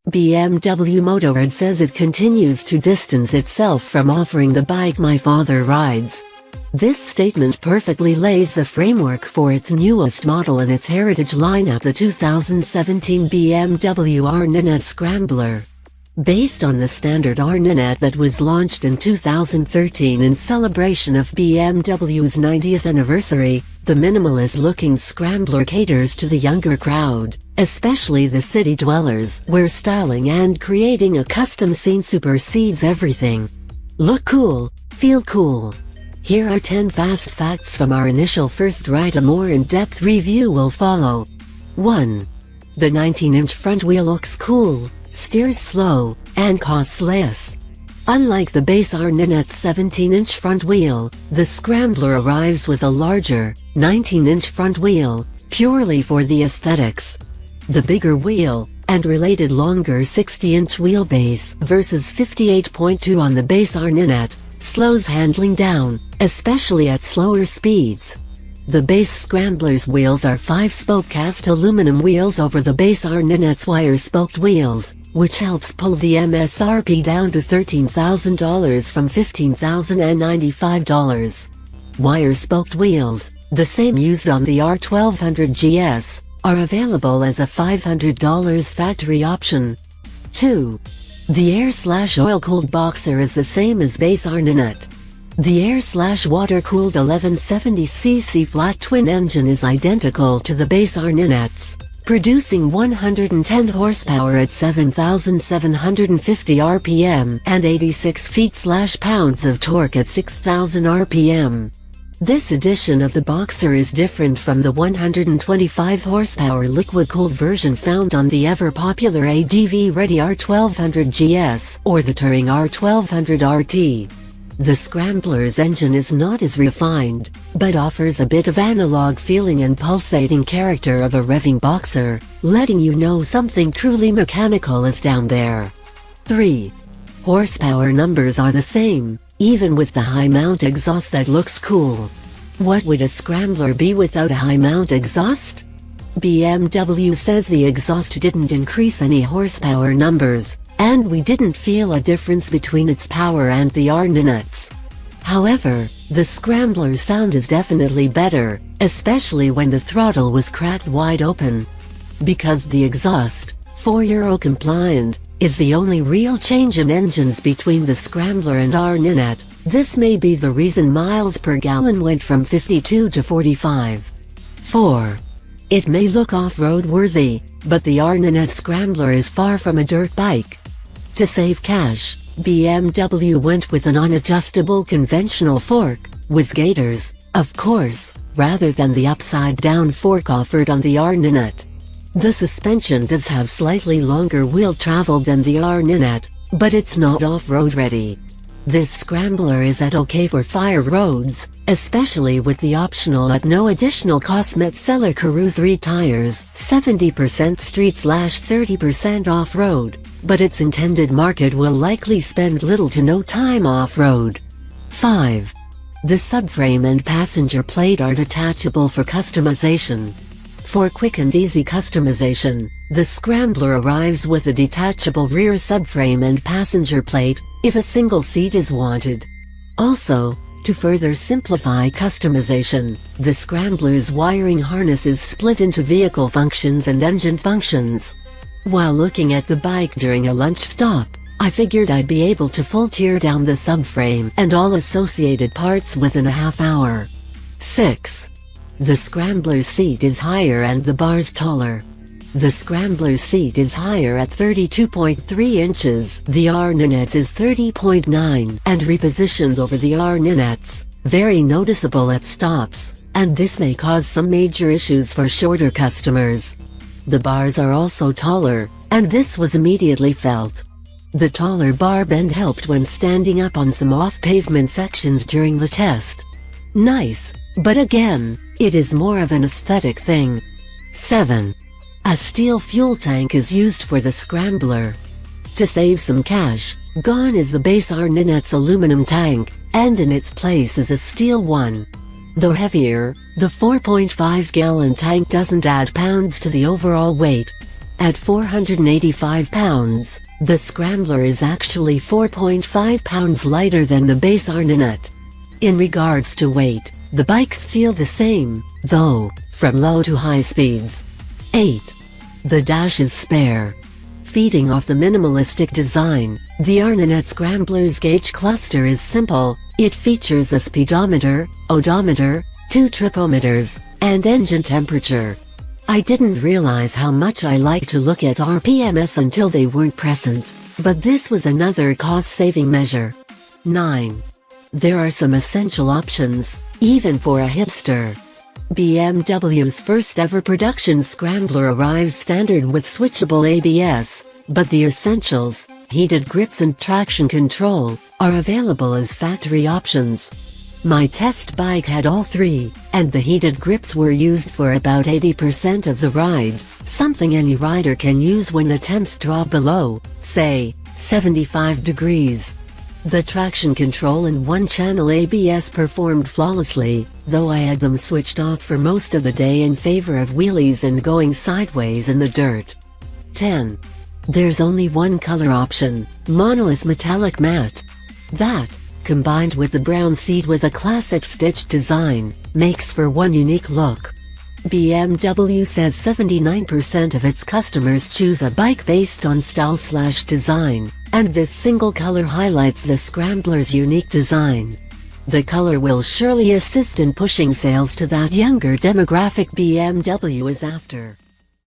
BMW Motorrad says it continues to distance itself from offering the bike my father rides. This statement perfectly lays the framework for its newest model in its heritage lineup, the 2017 BMW NineT Scrambler. Based on the standard NineT that was launched in 2013 in celebration of BMW's 90th anniversary, the minimalist-looking Scrambler caters to the younger crowd, especially the city dwellers, where styling and creating a custom scene supersedes everything. Look cool, feel cool. Here are 10 fast facts from our initial first ride. A more in-depth review will follow. 1. The 19-inch front wheel looks cool, steers slow, and costs less. Unlike the base NineT's 17-inch front wheel, the Scrambler arrives with a larger, 19-inch front wheel, purely for the aesthetics. The bigger wheel, and related longer 60-inch wheelbase versus 58.2 on the base NineT, slows handling down, especially at slower speeds. The base Scrambler's wheels are 5-spoke cast aluminum wheels over the base NineT's wire-spoked wheels, which helps pull the MSRP down to $13,000 from $15,095. Wire-spoked wheels, the same used on the R1200 GS, are available as a $500 factory option. 2. The air/oil-cooled Boxer is the same as base NineT. The air/water-cooled 1170cc flat twin engine is identical to the base NineT's, producing 110 horsepower at 7,750 RPM and 86 feet/pounds of torque at 6,000 RPM. This edition of the Boxer is different from the 125 horsepower liquid-cooled version found on the ever-popular ADV-ready R1200 GS or the touring R1200 RT. The Scrambler's engine is not as refined, but offers a bit of analog feeling and pulsating character of a revving Boxer, letting you know something truly mechanical is down there. 3. Horsepower numbers are the same, even with the high-mount exhaust that looks cool. What would a Scrambler be without a high-mount exhaust? BMW says the exhaust didn't increase any horsepower numbers, and we didn't feel a difference between its power and the NineT's. However, the Scrambler's sound is definitely better, especially when the throttle was cracked wide open. Because the exhaust, 4 Euro compliant, is the only real change in engines between the Scrambler and NineT, this may be the reason miles per gallon went from 52 to 45. 4. It may look off-road worthy, but the NineT Scrambler is far from a dirt bike. To save cash, BMW went with an unadjustable conventional fork, with gaiters, of course, rather than the upside-down fork offered on the NineT. The suspension does have slightly longer wheel travel than the NineT, but it's not off-road ready. This Scrambler is okay for fire roads, especially with the optional at no additional cost Metzeler Karoo 3 tires, 70% street/30% off-road, but its intended market will likely spend little to no time off-road. 5. The subframe and passenger plate are detachable for customization. For quick and easy customization, the Scrambler arrives with a detachable rear subframe and passenger plate, if a single seat is wanted. Also, to further simplify customization, the Scrambler's wiring harness is split into vehicle functions and engine functions. While looking at the bike during a lunch stop, I figured I'd be able to full tear down the subframe and all associated parts within a half hour. 6. The Scrambler's seat is higher and the bars taller. The Scrambler's seat is higher at 32.3 inches, the NineT's is 30.9, and repositioned over the NineT's, very noticeable at stops, and this may cause some major issues for shorter customers. The bars are also taller, and this was immediately felt. The taller bar bend helped when standing up on some off-pavement sections during the test. Nice, but again, it is more of an aesthetic thing. 7. A steel fuel tank is used for the Scrambler. To save some cash, gone is the base NineT's aluminum tank, and in its place is a steel one. Though heavier, the 4.5-gallon tank doesn't add pounds to the overall weight. At 485 pounds, the Scrambler is actually 4.5 pounds lighter than the base NineT. In regards to weight, the bikes feel the same, though, from low to high speeds. 8. The dash is spare. Feeding off the minimalistic design, the NineT Scrambler's gauge cluster is simple. It features a speedometer, odometer, 2 tripometers, and engine temperature. I didn't realize how much I like to look at RPMs until they weren't present, but this was another cost-saving measure. 9. There are some essential options, even for a hipster. BMW's first-ever production Scrambler arrives standard with switchable ABS, but the essentials, heated grips and traction control, are available as factory options. My test bike had all three, and the heated grips were used for about 80% of the ride, something any rider can use when the temps drop below, say, 75 degrees. The traction control and one-channel ABS performed flawlessly, though I had them switched off for most of the day in favor of wheelies and going sideways in the dirt. 10. There's only one color option, monolith metallic matte. That, combined with the brown seat with a classic stitched design, makes for one unique look. BMW says 79% of its customers choose a bike based on style/design, and this single color highlights the Scrambler's unique design. The color will surely assist in pushing sales to that younger demographic BMW is after.